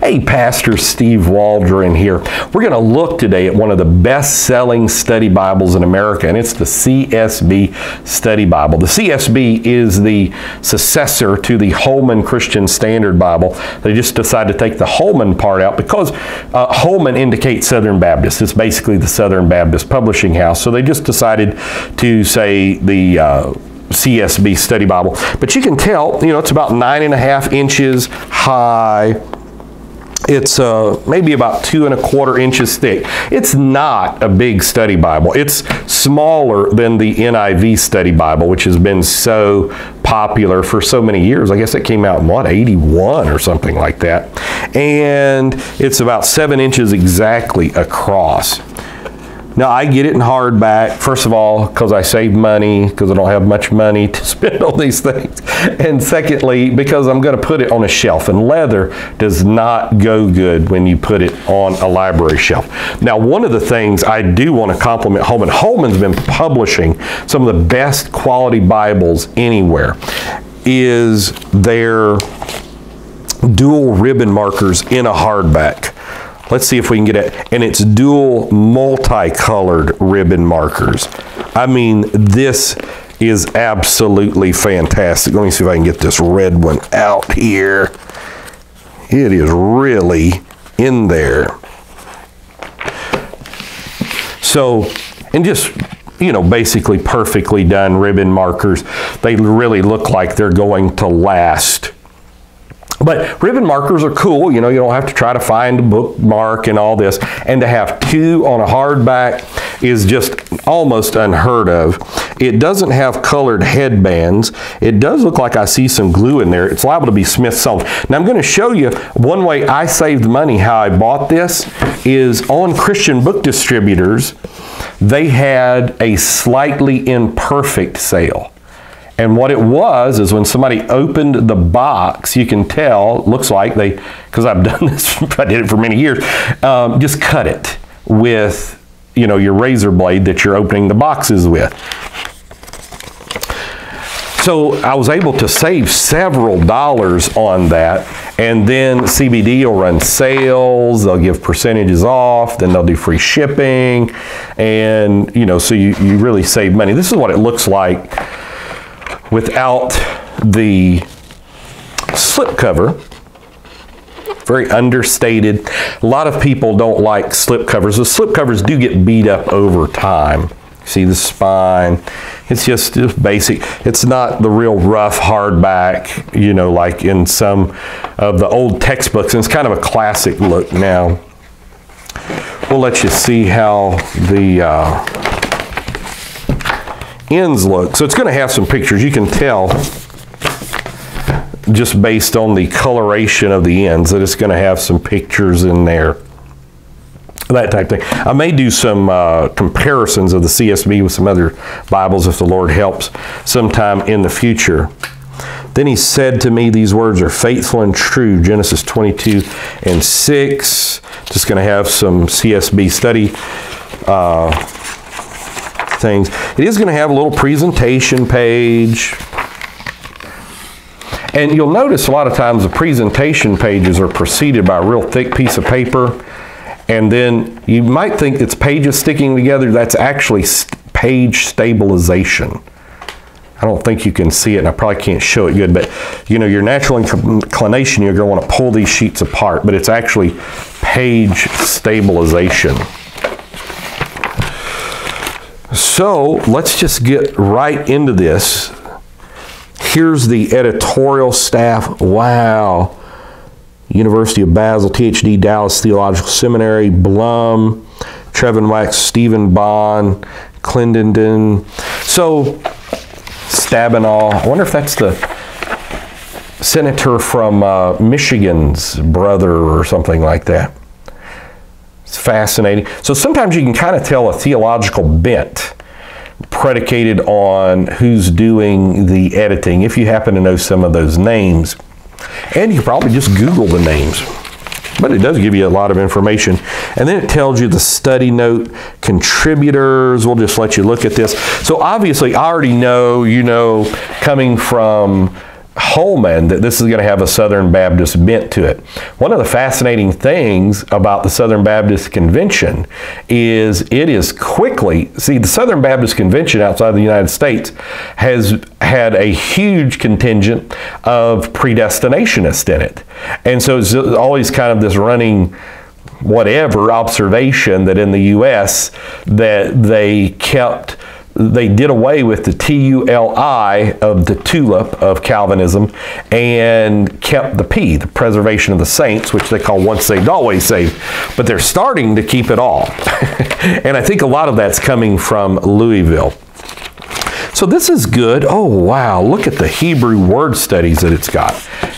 Hey, Pastor Steve Waldron here. We're going to look today at one of the best-selling study Bibles in America, and it's the CSB Study Bible. The CSB is the successor to the Holman Christian Standard Bible. They just decided to take the Holman part out because Holman indicates Southern Baptist. It's basically the Southern Baptist publishing house, so they just decided to say the CSB Study Bible. But you can tell, you know, it's about 9.5 inches high. It's maybe about 2 1/4 inches thick. It's not a big study Bible. It's smaller than the NIV Study Bible, which has been so popular for so many years. I guess it came out in, what, 81 or something like that. And it's about 7 inches exactly across. Now, I get it in hardback, first of all, because I save money, because I don't have much money to spend on these things. And secondly, because I'm going to put it on a shelf. And leather does not go good when you put it on a library shelf. Now, one of the things I do want to compliment Holman. Holman's been publishing some of the best quality Bibles anywhere. Is their dual ribbon markers in a hardback. Let's see if we can get it. And it's dual multicolored ribbon markers. I mean, this is absolutely fantastic. Let me see if I can get this red one out here. It is really in there. So, and just, you know, basically perfectly done ribbon markers. They really look like they're going to last. But ribbon markers are cool. You know, you don't have to try to find a bookmark and all this. And to have two on a hardback is just almost unheard of. It doesn't have colored headbands. It does look like I see some glue in there. It's liable to be Smith sewn. Now I'm going to show you one way I saved money. How I bought this is on Christian Book Distributors. They had a slightly imperfect sale. And what it was is when somebody opened the box, you can tell, looks like they, because I've done this, I did it for many years, just cut it with, you know, your razor blade that you're opening the boxes with. So I was able to save several dollars on that. And then CBD will run sales, they'll give percentages off, then they'll do free shipping. And, you know, so you really save money. This is what it looks like without the slipcover. Very understated. A lot of people don't like slipcovers. The slipcovers do get beat up over time. See the spine? It's just basic. It's not the real rough hardback, you know, like in some of the old textbooks. And it's kind of a classic look now. We'll let you see how the ends look. So it's going to have some pictures. You can tell just based on the coloration of the ends that it's going to have some pictures in there. That type thing. I may do some comparisons of the CSB with some other Bibles if the Lord helps sometime in the future. Then he said to me, these words are faithful and true. Genesis 22:6. Just going to have some CSB study things. It is going to have a little presentation page. And you'll notice a lot of times the presentation pages are preceded by a real thick piece of paper. And then you might think it's pages sticking together. That's actually page stabilization. I don't think you can see it, and I probably can't show it good, but you know, your natural inclination, you're going to want to pull these sheets apart, but it's actually page stabilization. So let's just get right into this. Here's the editorial staff. Wow. University of Basel, THD, Dallas Theological Seminary, Blum, Trevenwax, Stephen Bond, Clendenden. So, Stabenow. I wonder if that's the senator from Michigan's brother or something like that. It's fascinating. So sometimes you can kind of tell a theological bent predicated on who's doing the editing, if you happen to know some of those names. And you can probably just Google the names. But it does give you a lot of information. And then it tells you the study note contributors. We'll just let you look at this. So obviously, I already know, you know, coming from Holman that this is going to have a Southern Baptist bent to it. One of the fascinating things about the Southern Baptist Convention is it is quickly, see, the Southern Baptist Convention outside the United States has had a huge contingent of predestinationists in it. And so it's always kind of this running whatever observation that in the U.S. that they did away with the TULI of the tulip of Calvinism and kept the P, the preservation of the saints, which they call once saved, always saved. But they're starting to keep it all. And I think a lot of that's coming from Louisville. So this is good. Oh, wow. Look at the Hebrew word studies that it's got.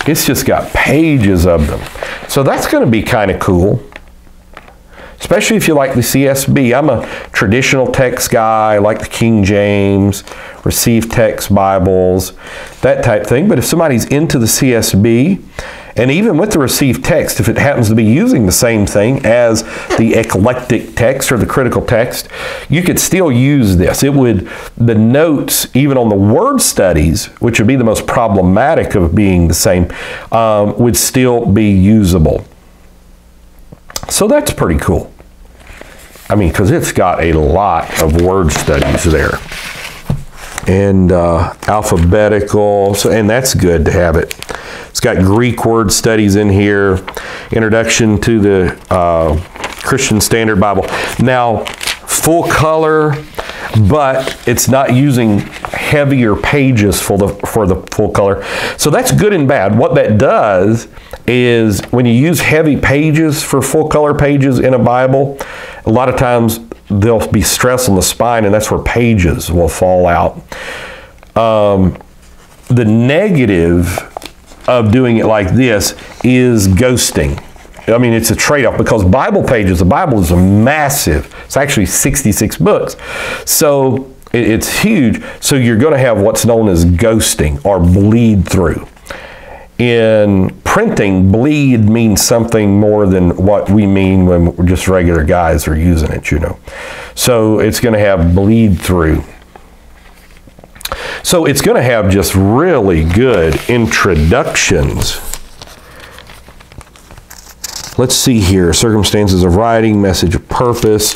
It's just got pages of them. So that's going to be kind of cool. Especially if you like the CSB. I'm a traditional text guy. I like the King James, Received Text Bibles, that type thing. But if somebody's into the CSB, and even with the Received Text, if it happens to be using the same thing as the eclectic text or the critical text, you could still use this. It would, the notes, even on the word studies, which would be the most problematic of being the same, would still be usable. So that's pretty cool. I mean, because it's got a lot of word studies there. And alphabetical, so, and that's good to have it. It's got Greek word studies in here. Introduction to the Christian Standard Bible. Now, full color, but it's not using heavier pages for the full color. So that's good and bad. What that does is when you use heavy pages for full color pages in a Bible, a lot of times there'll be stress on the spine, and that's where pages will fall out. The negative of doing it like this is ghosting. I mean, it's a trade-off because Bible pages, the Bible is massive. It's actually 66 books. So it's huge. So you're going to have what's known as ghosting or bleed through. In printing, bleed means something more than what we mean when we're just regular guys are using it, you know. So it's going to have bleed through. So it's going to have just really good introductions. Let's see here. Circumstances of writing, message of purpose.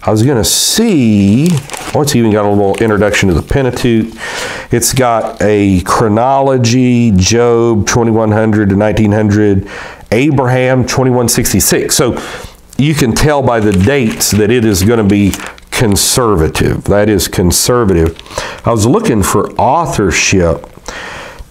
I was going to see, oh, it's even got a little introduction to the Pentateuch. It's got a chronology, Job 2100 to 1900, Abraham 2166. So you can tell by the dates that it is going to be conservative. That is conservative. I was looking for authorship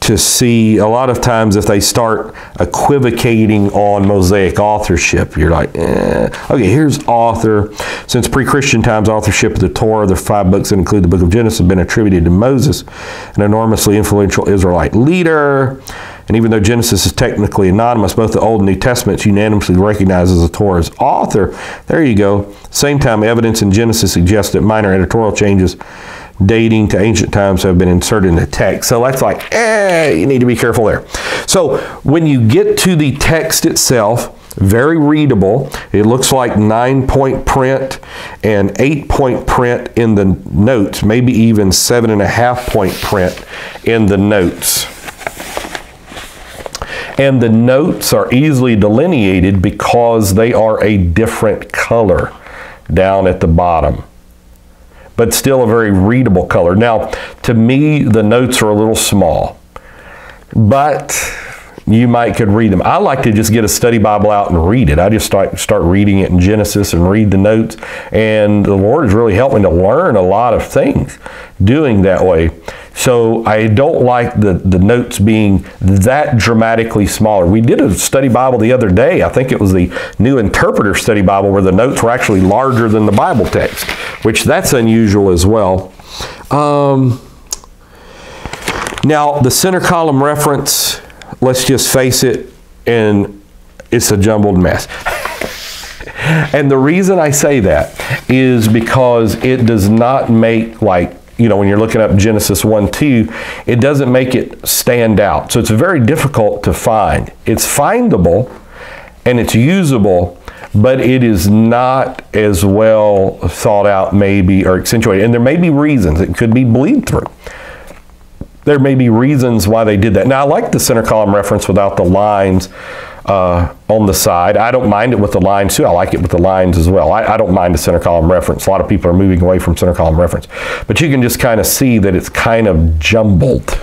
to see a lot of times if they start equivocating on Mosaic authorship, you're like, okay, here's author. Since pre-Christian times, authorship of the Torah, the 5 books that include the book of Genesis, have been attributed to Moses, an enormously influential Israelite leader. And even though Genesis is technically anonymous, both the Old and New Testaments unanimously recognize as the Torah's author. There you go. Same time, evidence in Genesis suggests that minor editorial changes dating to ancient times have been inserted in the text. So that's like, you need to be careful there. So when you get to the text itself, very readable. It looks like 9-point print and 8-point print in the notes, maybe even 7.5-point print in the notes. And the notes are easily delineated because they are a different color down at the bottom, but still a very readable color. Now, to me, the notes are a little small, but you could read them. I like to just get a study Bible out and read it. I just start reading it in Genesis and read the notes, and the Lord has really helped me to learn a lot of things doing that way. So I don't like the notes being that dramatically smaller. We did a study Bible the other day. I think it was the New Interpreter Study Bible where the notes were actually larger than the Bible text, which that's unusual as well. Now, the center column reference, let's just face it, and it's a jumbled mess. And the reason I say that is because it does not make, like, you know, when you're looking up Genesis 1:2, it doesn't make it stand out. So it's very difficult to find. It's findable and it's usable, but it is not as well thought out maybe or accentuated. And there may be reasons. It could be bleed through. there may be reasons why they did that. Now, I like the center column reference without the lines on the side. I don't mind it with the lines too. I like it with the lines as well. I don't mind the center column reference. A lot of people are moving away from center column reference. But you can just kind of see that it's kind of jumbled.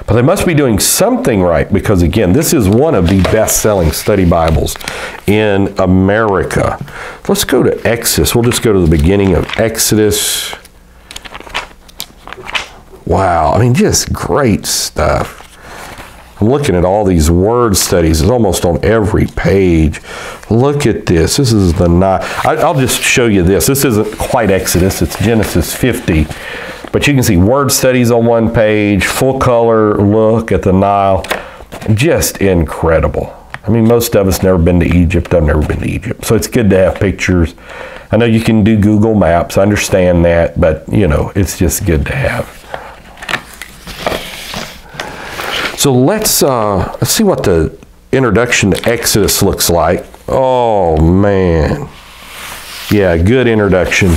But they must be doing something right, because again, this is one of the best-selling study Bibles in America. Let's go to Exodus. We'll just go to the beginning of Exodus. Wow, I mean, just great stuff. I'm looking at all these word studies. It's almost on every page. Look at this. This is the Nile. I'll just show you this. This isn't quite Exodus. It's Genesis 50. But you can see word studies on one page, full color look at the Nile. Just incredible. I mean, most of us never been to Egypt. I've never been to Egypt. So it's good to have pictures. I know you can do Google Maps. I understand that. But, you know, it's just good to have. So let's see what the introduction to Exodus looks like. Oh, man. Yeah, good introduction.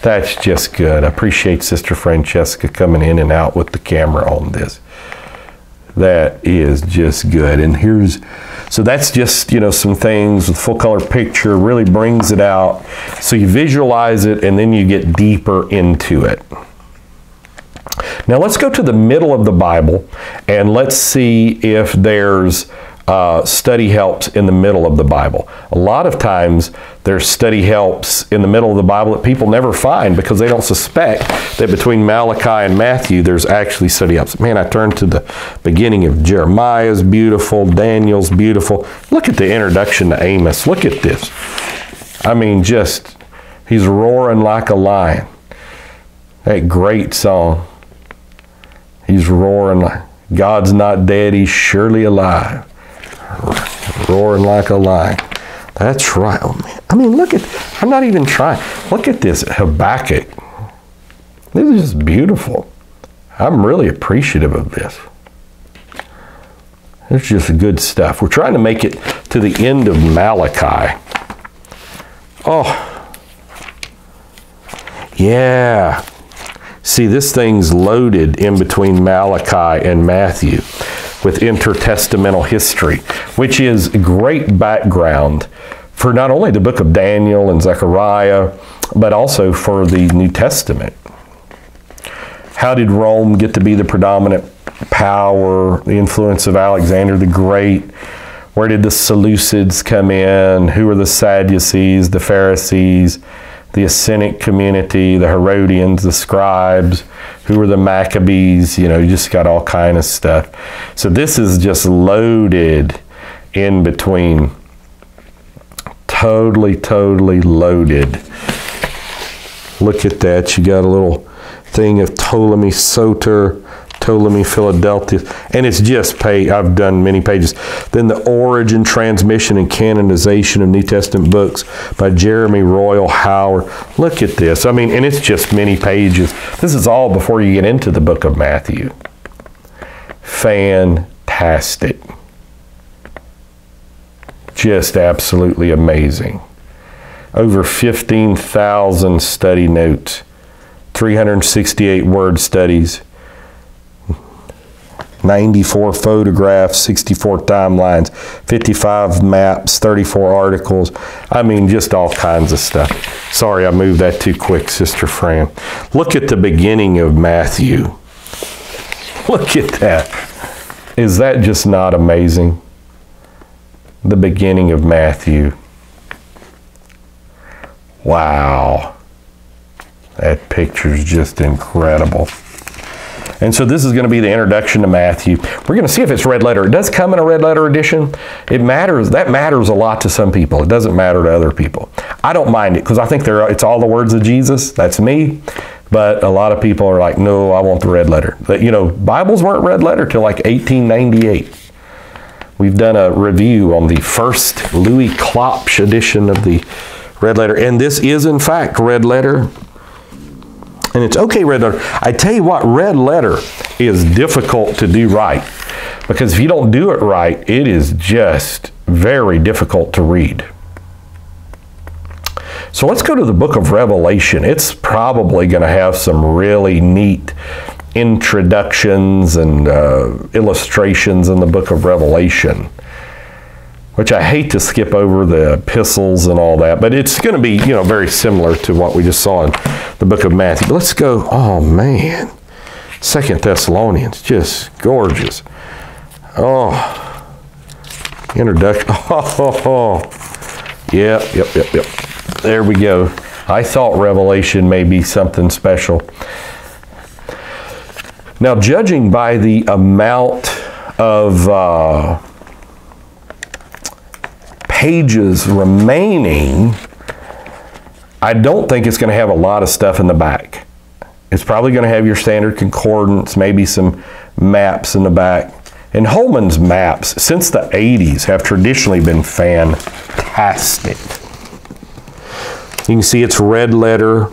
That's just good. I appreciate Sister Francesca coming in and out with the camera on this. That is just good. And so that's just, you know, some things with full color picture, really brings it out. So you visualize it and then you get deeper into it. Now let's go to the middle of the Bible and let's see if there's study helps in the middle of the Bible. A lot of times there's study helps in the middle of the Bible that people never find because they don't suspect that between Malachi and Matthew there's actually study helps. Man, I turned to the beginning of Jeremiah's beautiful, Daniel's beautiful. Look at the introduction to Amos. Look at this. I mean, just, he's roaring like a lion. That great song. He's roaring like, God's not dead, he's surely alive. Roaring like a lion. That's right. Oh, man. I mean, look at, I'm not even trying. Look at this Habakkuk. This is just beautiful. I'm really appreciative of this. It's just good stuff. We're trying to make it to the end of Malachi. Oh. Yeah. See, this thing's loaded in between Malachi and Matthew with intertestamental history, which is great background for not only the book of Daniel and Zechariah, but also for the New Testament. How did Rome get to be the predominant power, the influence of Alexander the Great? Where did the Seleucids come in? Who were the Sadducees, the Pharisees, the Essenic community, the Herodians, the scribes? Who were the Maccabees? You know, you just got all kind of stuff. So this is just loaded in between. Totally loaded. Look at that. You got a little thing of Ptolemy Soter, Ptolemy Philadelphus, and it's just I've done many pages. Then the origin, transmission, and canonization of New Testament books by Jeremy Royal Howard. Look at this. I mean, and it's just many pages. This is all before you get into the book of Matthew. Fantastic. Just absolutely amazing. Over 15,000 study notes, 368 word studies, 94 photographs, 64 timelines, 55 maps, 34 articles. I mean, just all kinds of stuff. Sorry, I moved that too quick, Sister Fran. Look at the beginning of Matthew. Look at that. Is that just not amazing? The beginning of Matthew. Wow. That picture's just incredible. And so this is going to be the introduction to Matthew. We're going to see if it's red letter. It does come in a red letter edition. It matters. That matters a lot to some people. It doesn't matter to other people. I don't mind it because I think it's all the words of Jesus. That's me. But a lot of people are like, no, I want the red letter. But, you know, Bibles weren't red letter till like 1898. We've done a review on the first Louis Klopsch edition of the red letter. And this is, in fact, red letter. And it's okay, red letter. I tell you what, red letter is difficult to do right. Because if you don't do it right, it is just very difficult to read. So let's go to the book of Revelation. It's probably going to have some really neat introductions and illustrations in the book of Revelation, which I hate to skip over the epistles and all that, but it's going to be, very similar to what we just saw in the book of Matthew. But let's go, oh man, 2 Thessalonians, just gorgeous. Oh, introduction. Oh. Yep. There we go. I thought Revelation may be something special. Now, judging by the amount of pages remaining, I don't think it's going to have a lot of stuff in the back. It's probably going to have your standard concordance, maybe some maps in the back. And Holman's maps, since the 80s, have traditionally been fantastic. You can see it's red letter.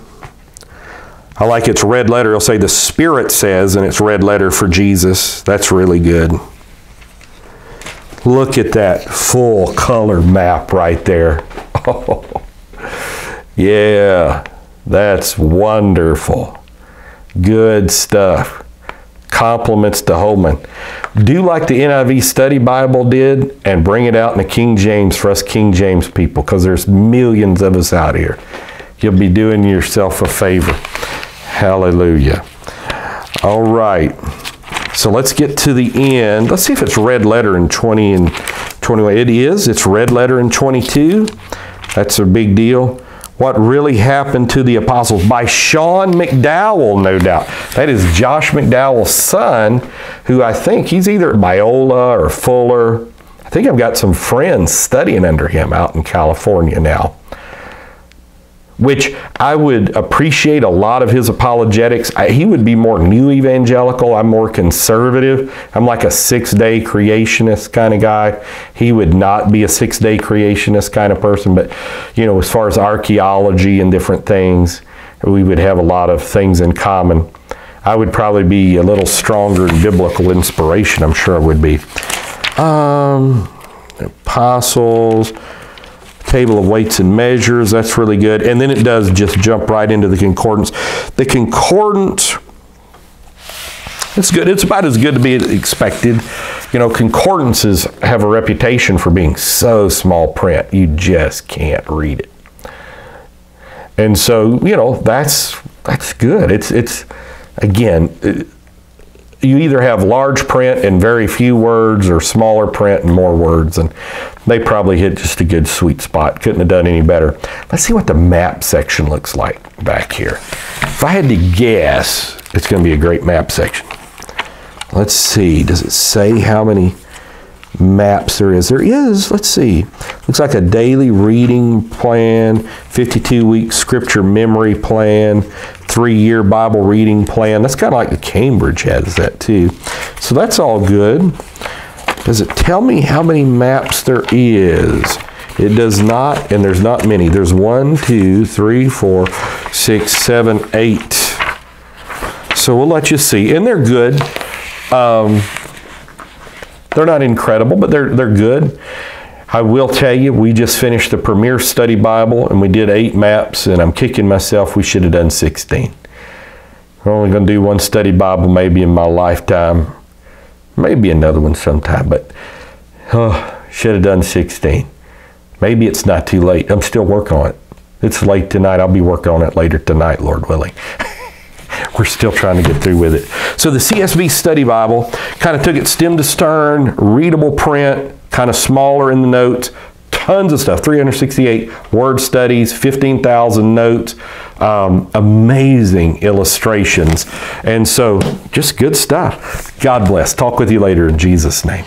I like it's red letter. It'll say the Spirit says, and it's red letter for Jesus. That's really good. Look at that full color map right there. Oh, yeah, that's wonderful. Good stuff. Compliments to Holman. Do like the NIV Study Bible did and bring it out in the King James for us King James people, because there's millions of us out here. You'll be doing yourself a favor. Hallelujah. All right. So let's get to the end. Let's see if it's red letter in 20 and 21. It is. It's red letter in 22. That's a big deal. What Really Happened to the Apostles by Sean McDowell, no doubt. That is Josh McDowell's son, who I think he's either at Biola or Fuller. I think I've got some friends studying under him out in California now, which I would appreciate a lot of his apologetics. He would be more new evangelical. I'm more conservative. I'm like a 6-day creationist kind of guy. He would not be a 6-day creationist kind of person. But, as far as archaeology and different things, we would have a lot of things in common. I would probably be a little stronger in biblical inspiration. I'm sure I would be. Apostles. Table of weights and measures, that's really good. And then it does just jump right into the concordance. The concordance, it's good. It's about as good to be expected. Concordances have a reputation for being so small print, you just can't read it. And so, that's good. It's again, you either have large print and very few words, or smaller print and more words, and they probably hit just a good sweet spot. Couldn't have done any better. Let's see what the map section looks like back here. If I had to guess, it's going to be a great map section. Let's see. Does it say how many maps there is? There is. Let's see. Looks like a daily reading plan, 52-week scripture memory plan, 3-year Bible reading plan. That's kind of like the Cambridge has that too. So that's all good. Does it tell me how many maps there is? It does not, and there's not many. There's 1, 2, 3, 4, 6, 7, 8. So we'll let you see. And they're good. They're not incredible, but they're good. I will tell you, we just finished the Premier Study Bible, and we did 8 maps, and I'm kicking myself. We should have done 16. We're only going to do one study Bible maybe in my lifetime. Maybe another one sometime, but should have done 16. Maybe it's not too late. I'm still working on it. It's late tonight. I'll be working on it later tonight, Lord willing. We're still trying to get through with it. So the CSB Study Bible kind of took it stem to stern, readable print, kind of smaller in the notes, tons of stuff, 368 word studies, 15,000 notes, amazing illustrations. And so just good stuff. God bless. Talk with you later in Jesus' name.